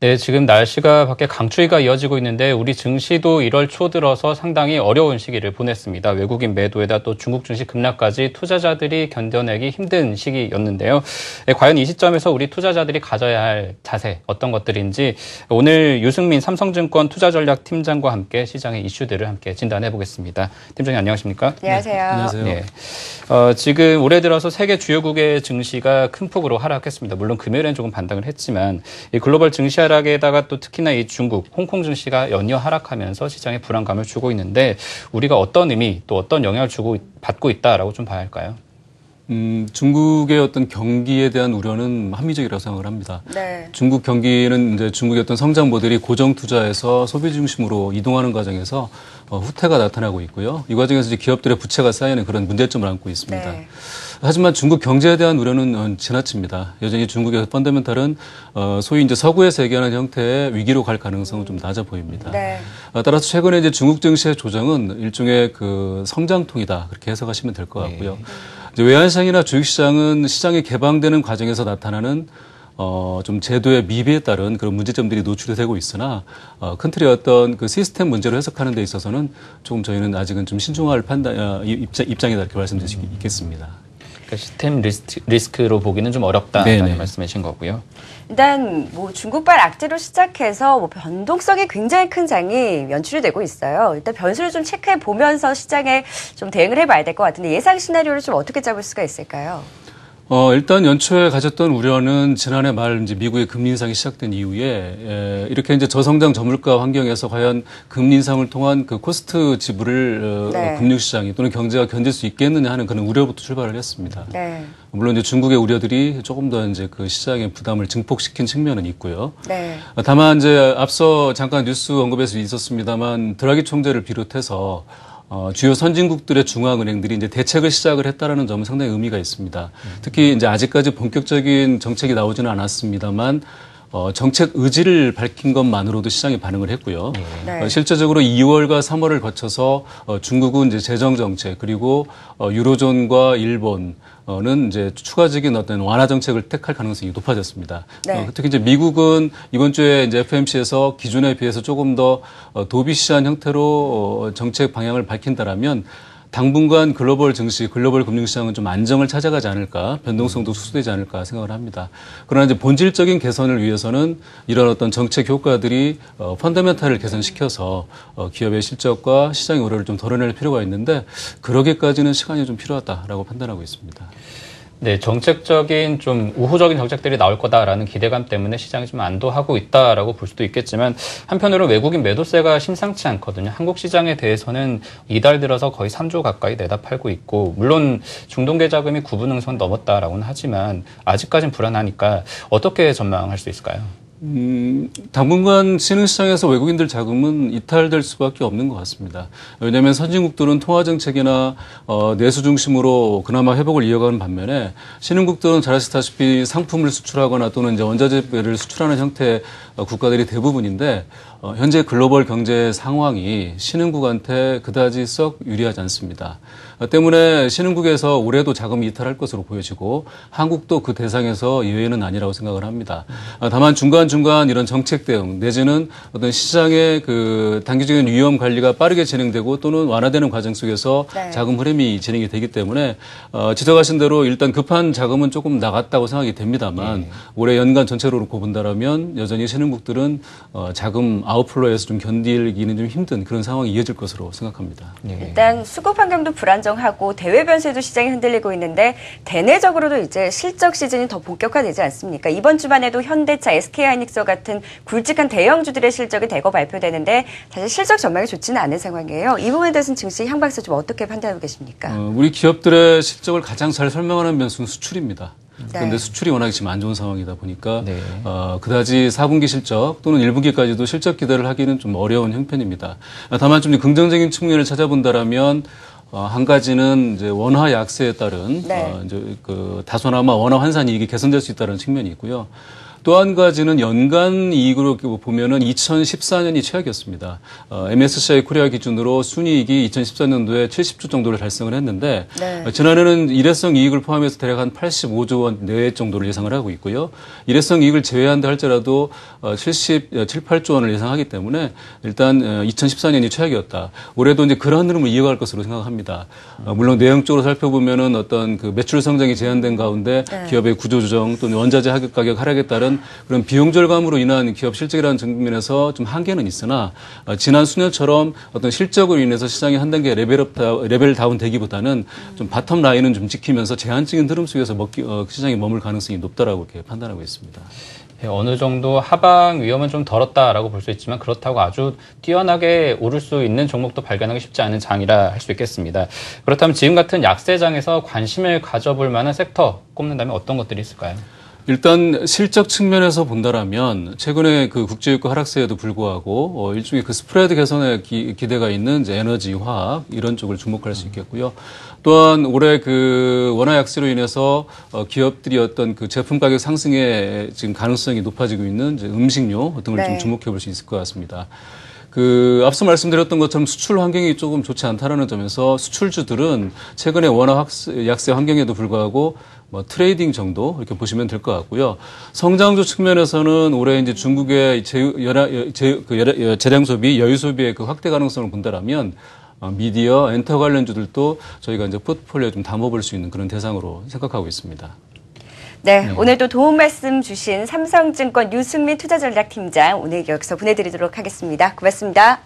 네, 지금 날씨가 밖에 강추위가 이어지고 있는데 우리 증시도 1월 초 들어서 상당히 어려운 시기를 보냈습니다. 외국인 매도에다 또 중국 증시 급락까지 투자자들이 견뎌내기 힘든 시기였는데요. 네, 과연 이 시점에서 우리 투자자들이 가져야 할 자세 어떤 것들인지 오늘 유승민 삼성증권 투자전략팀장과 함께 시장의 이슈들을 함께 진단해 보겠습니다. 팀장님 안녕하십니까? 안녕하세요. 네, 안녕하세요. 네. 지금 올해 들어서 세계 주요국의 증시가 큰 폭으로 하락했습니다. 물론 금요일엔 조금 반등을 했지만 이 글로벌 증시 하락에다가 또 특히나 이 중국, 홍콩 증시가 연이어 하락하면서 시장에 불안감을 주고 있는데 우리가 어떤 의미 또 어떤 영향을 받고 있다라고 좀 봐야 할까요? 중국의 어떤 경기에 대한 우려는 합리적이라고 생각을 합니다. 네. 중국 경기는 이제 중국의 어떤 성장 모델이 고정 투자에서 소비 중심으로 이동하는 과정에서 후퇴가 나타나고 있고요. 이 과정에서 이제 기업들의 부채가 쌓이는 그런 문제점을 안고 있습니다. 네. 하지만 중국 경제에 대한 우려는 지나칩니다. 여전히 중국의 펀더멘탈은 소위 이제 서구에서 얘기하는 형태의 위기로 갈 가능성은 좀 낮아 보입니다. 네. 따라서 최근에 이제 중국 증시의 조정은 일종의 그 성장통이다 그렇게 해석하시면 될 것 같고요. 이제 외환시장이나 주식시장은 시장이 개방되는 과정에서 나타나는 좀 제도의 미비에 따른 그런 문제점들이 노출이 되고 있으나 큰 틀의 어떤 그 시스템 문제로 해석하는 데 있어서는 조금 저희는 아직은 좀 신중할 입장이다 이렇게 말씀드릴 수 있겠습니다. 그러니까 시스템 리스크로 보기는 좀 어렵다라는 말씀이신 거고요. 일단 뭐 중국발 악재로 시작해서 뭐 변동성이 굉장히 큰 장이 연출이 되고 있어요. 일단 변수를 좀 체크해 보면서 시장에 좀 대응을 해봐야 될 것 같은데 예상 시나리오를 좀 어떻게 잡을 수가 있을까요? 일단 연초에 가졌던 우려는 지난해 말 이제 미국의 금리 인상이 시작된 이후에 이렇게 이제 저성장 저물가 환경에서 과연 금리 인상을 통한 그 코스트 지불을 네. 금융시장이 또는 경제가 견딜 수 있겠느냐 하는 그런 우려부터 출발을 했습니다. 네. 물론 이제 중국의 우려들이 조금 더 이제 그 시장의 부담을 증폭시킨 측면은 있고요. 네. 다만 이제 앞서 잠깐 뉴스 언급에서 있었습니다만 드라기 총재를 비롯해서 주요 선진국들의 중앙은행들이 이제 대책을 시작을 했다라는 점은 상당히 의미가 있습니다. 특히 이제 아직까지 본격적인 정책이 나오지는 않았습니다만 정책 의지를 밝힌 것만으로도 시장이 반응을 했고요. 네. 실제적으로 2월과 3월을 거쳐서 중국은 이제 재정 정책 그리고 유로존과 일본은 이제 추가적인 어떤 완화 정책을 택할 가능성이 높아졌습니다. 네. 특히 이제 미국은 이번 주에 이제 FMC에서 기존에 비해서 조금 더 도비시한 형태로 정책 방향을 밝힌다라면 당분간 글로벌 증시, 글로벌 금융시장은 좀 안정을 찾아가지 않을까, 변동성도 수수되지 않을까 생각을 합니다. 그러나 이제 본질적인 개선을 위해서는 이런 어떤 정책 효과들이 펀더멘탈을 개선시켜서 기업의 실적과 시장의 우려를 좀 덜어낼 필요가 있는데 그러기까지는 시간이 좀 필요하다라고 판단하고 있습니다. 네, 정책적인 좀 우호적인 정책들이 나올 거다라는 기대감 때문에 시장이 좀 안도하고 있다라고 볼 수도 있겠지만 한편으로 외국인 매도세가 심상치 않거든요. 한국 시장에 대해서는 이달 들어서 거의 3조 가까이 내다 팔고 있고 물론 중동계 자금이 9분응선 넘었다라고는 하지만 아직까지는 불안하니까 어떻게 전망할 수 있을까요? 당분간 신흥시장에서 외국인들 자금은 이탈될 수밖에 없는 것 같습니다. 왜냐하면 선진국들은 통화정책이나 내수 중심으로 그나마 회복을 이어가는 반면에 신흥국들은 잘 아시다시피 상품을 수출하거나 또는 이제 원자재를 수출하는 형태의 국가들이 대부분인데 현재 글로벌 경제 상황이 신흥국한테 그다지 썩 유리하지 않습니다. 때문에 신흥국에서 올해도 자금이 이탈할 것으로 보여지고 한국도 그 대상에서 예외는 아니라고 생각을 합니다. 다만 중간중간 이런 정책 대응 내지는 어떤 시장의 그 단기적인 위험 관리가 빠르게 진행되고 또는 완화되는 과정 속에서 네. 자금 흐름이 진행이 되기 때문에 지적하신 대로 일단 급한 자금은 조금 나갔다고 생각이 됩니다만 올해 연간 전체로 놓고 본다라면 여전히 신흥국들은 자금 아웃플로에서 좀 견디기는 좀 힘든 그런 상황이 이어질 것으로 생각합니다. 일단 수급 환경도 불안정하고 대외 변수에도 시장이 흔들리고 있는데 대내적으로도 이제 실적 시즌이 더 본격화되지 않습니까? 이번 주만 해도 현대차, SK하이닉스 같은 굵직한 대형주들의 실적이 대거 발표되는데 사실 실적 전망이 좋지는 않은 상황이에요. 이 부분에 대해서는 증시 향 박사 좀 어떻게 판단하고 계십니까? 우리 기업들의 실적을 가장 잘 설명하는 변수는 수출입니다. 그런데 네. 수출이 워낙 지금 안 좋은 상황이다 보니까 그다지 4분기 실적 또는 1분기까지도 실적 기대를 하기는 좀 어려운 형편입니다. 다만 좀 긍정적인 측면을 찾아본다라면 한 가지는 이제 원화 약세에 따른 네. 이제 그 다소나마 원화 환산 이익이 개선될 수 있다는 측면이 있고요. 또 한 가지는 연간 이익으로 보면은 2014년이 최악이었습니다. MSCI 코리아 기준으로 순이익이 2014년도에 70조 정도를 달성을 했는데 네. 지난해는 일회성 이익을 포함해서 대략 한 85조 원 내외 정도를 예상을 하고 있고요. 일회성 이익을 제외한다 할지라도 77, 8조 원을 예상하기 때문에 일단 2014년이 최악이었다. 올해도 이제 그러한 흐름을 이어갈 것으로 생각합니다. 물론 내용적으로 살펴보면은 어떤 그 매출 성장이 제한된 가운데 네. 기업의 구조조정 또는 원자재 가격 하락에 따른 그런 비용 절감으로 인한 기업 실적이라는 측면에서 좀 한계는 있으나 지난 수년처럼 어떤 실적으로 인해서 시장이 한 단계 레벨 다운 되기보다는 좀 바텀 라인은 좀 지키면서 제한적인 흐름 속에서 시장이 머물 가능성이 높다라고 이렇게 판단하고 있습니다. 어느 정도 하방 위험은 좀 덜었다라고 볼 수 있지만 그렇다고 아주 뛰어나게 오를 수 있는 종목도 발견하기 쉽지 않은 장이라 할 수 있겠습니다. 그렇다면 지금 같은 약세장에서 관심을 가져볼 만한 섹터 꼽는다면 어떤 것들이 있을까요? 일단 실적 측면에서 본다라면 최근에 그 국제유가 하락세에도 불구하고 일종의 그 스프레드 개선에 기대가 있는 이제 에너지, 화학 이런 쪽을 주목할 수 있겠고요. 또한 올해 그 원화 약세로 인해서 기업들이 어떤 그 제품 가격 상승에 지금 가능성이 높아지고 있는 이제 음식료 등을 네. 좀 주목해 볼 수 있을 것 같습니다. 앞서 말씀드렸던 것처럼 수출 환경이 조금 좋지 않다라는 점에서 수출주들은 최근에 원화 약세 환경에도 불구하고 트레이딩 정도 이렇게 보시면 될 것 같고요. 성장주 측면에서는 올해 이제 중국의 재량 소비, 여유 소비의 그 확대 가능성을 본다라면 미디어, 엔터 관련주들도 저희가 이제 포트폴리오에 좀 담아볼 수 있는 그런 대상으로 생각하고 있습니다. 네, 오늘도 도움 말씀 주신 삼성증권 유승민 투자전략팀장 오늘 여기서 보내드리도록 하겠습니다. 고맙습니다.